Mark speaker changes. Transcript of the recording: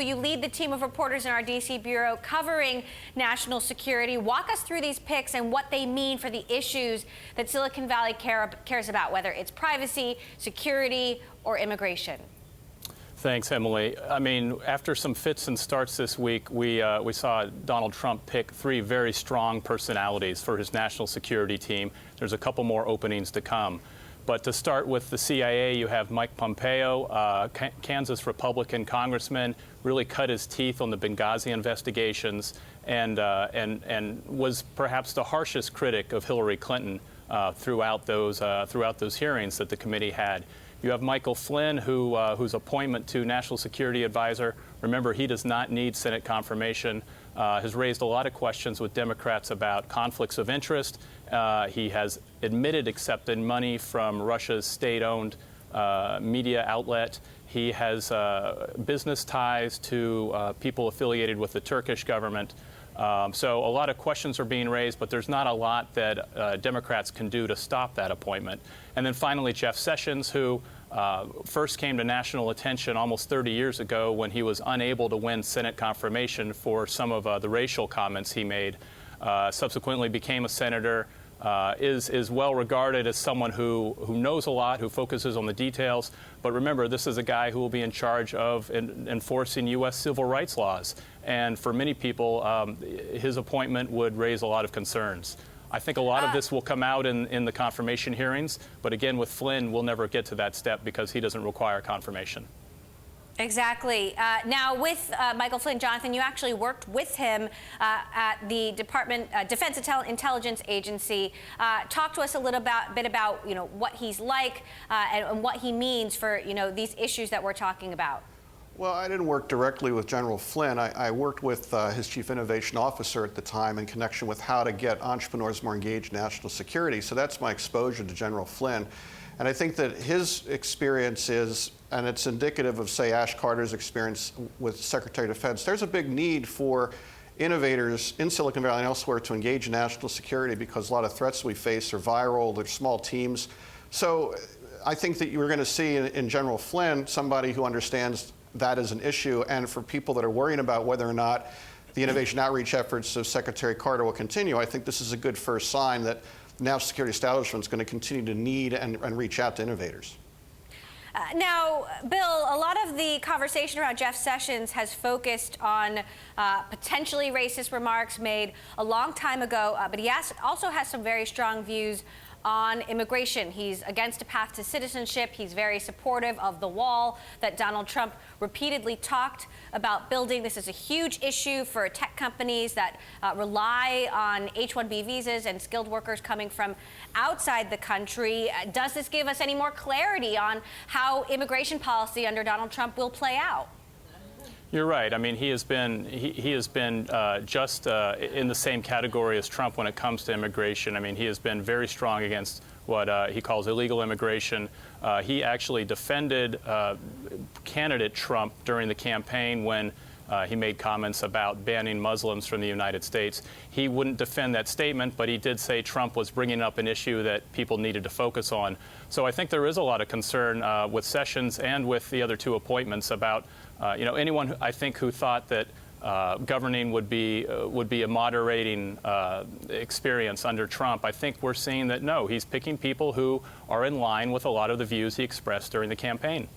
Speaker 1: you. You lead the team of reporters in our D.C. bureau covering national security. Walk us through these picks and what they mean for the issues that Silicon Valley cares about, whether it's privacy, security, or immigration.
Speaker 2: Thanks, Emily. I mean, after some fits and starts this week, we saw Donald Trump pick 3 very strong personalities for his national security team. There's a couple more openings to come. But to start with the CIA, you have Mike Pompeo, Kansas Republican congressman, really cut his teeth on the Benghazi investigations and was perhaps the harshest critic of Hillary Clinton throughout those hearings that the committee had. You have Michael Flynn, whose appointment to National Security Advisor, remember, he does not need Senate confirmation, has raised a lot of questions with Democrats about conflicts of interest. He has admitted accepting money from Russia's state-owned media outlet. He has business ties to people affiliated with the Turkish government. So a lot of questions are being raised, but there's not a lot that Democrats can do to stop that appointment. And then finally, Jeff Sessions, who first came to national attention almost 30 years ago when he was unable to win Senate confirmation for some of the racial comments he made, subsequently became a senator, is well regarded as someone who knows a lot, who focuses on the details. But remember, this is a guy who will be in charge of enforcing U.S. civil rights laws. And for many people, his appointment would raise a lot of concerns. I think a lot of this will come out in the confirmation hearings. But again, with Flynn, we'll never get to that step because he doesn't require confirmation.
Speaker 1: Exactly. Now, with Michael Flynn, Jonathan, you actually worked with him at the Defense Intelligence Agency. Talk to us a little bit about what he's like and what he means for these issues that we're talking about.
Speaker 3: Well, I didn't work directly with General Flynn. I worked with his chief innovation officer at the time in connection with how to get entrepreneurs more engaged in national security. So that's my exposure to General Flynn. And I think that his experience is, and it's indicative of, say, Ash Carter's experience with Secretary of Defense, there's a big need for innovators in Silicon Valley and elsewhere to engage in national security because a lot of threats we face are viral, they're small teams. So I think that you're going to see in General Flynn somebody who understands that as an issue, and for people that are worrying about whether or not the innovation outreach efforts of Secretary Carter will continue, I think this is a good first sign that the national security establishment is going to continue to need and reach out to innovators.
Speaker 1: Now, Bill, a lot of the conversation around Jeff Sessions has focused on potentially racist remarks made a long time ago, but he also has some very strong views on immigration. He's against a path to citizenship. He's very supportive of the wall that Donald Trump repeatedly talked about building. This is a huge issue for tech companies that rely on H-1B visas and skilled workers coming from outside the country. Does this give us any more clarity on how immigration policy under Donald Trump will play out?
Speaker 2: You're right. I mean, he has been just in the same category as Trump when it comes to immigration. I mean, he has been very strong against what he calls illegal immigration. He actually defended candidate Trump during the campaign when he made comments about banning Muslims from the United States. He wouldn't defend that statement, but he did say Trump was bringing up an issue that people needed to focus on. So I think there is a lot of concern with Sessions and with the other 2 appointments about anyone I think who thought that governing would be a moderating experience under Trump. I think we're seeing that no, he's picking people who are in line with a lot of the views he expressed during the campaign.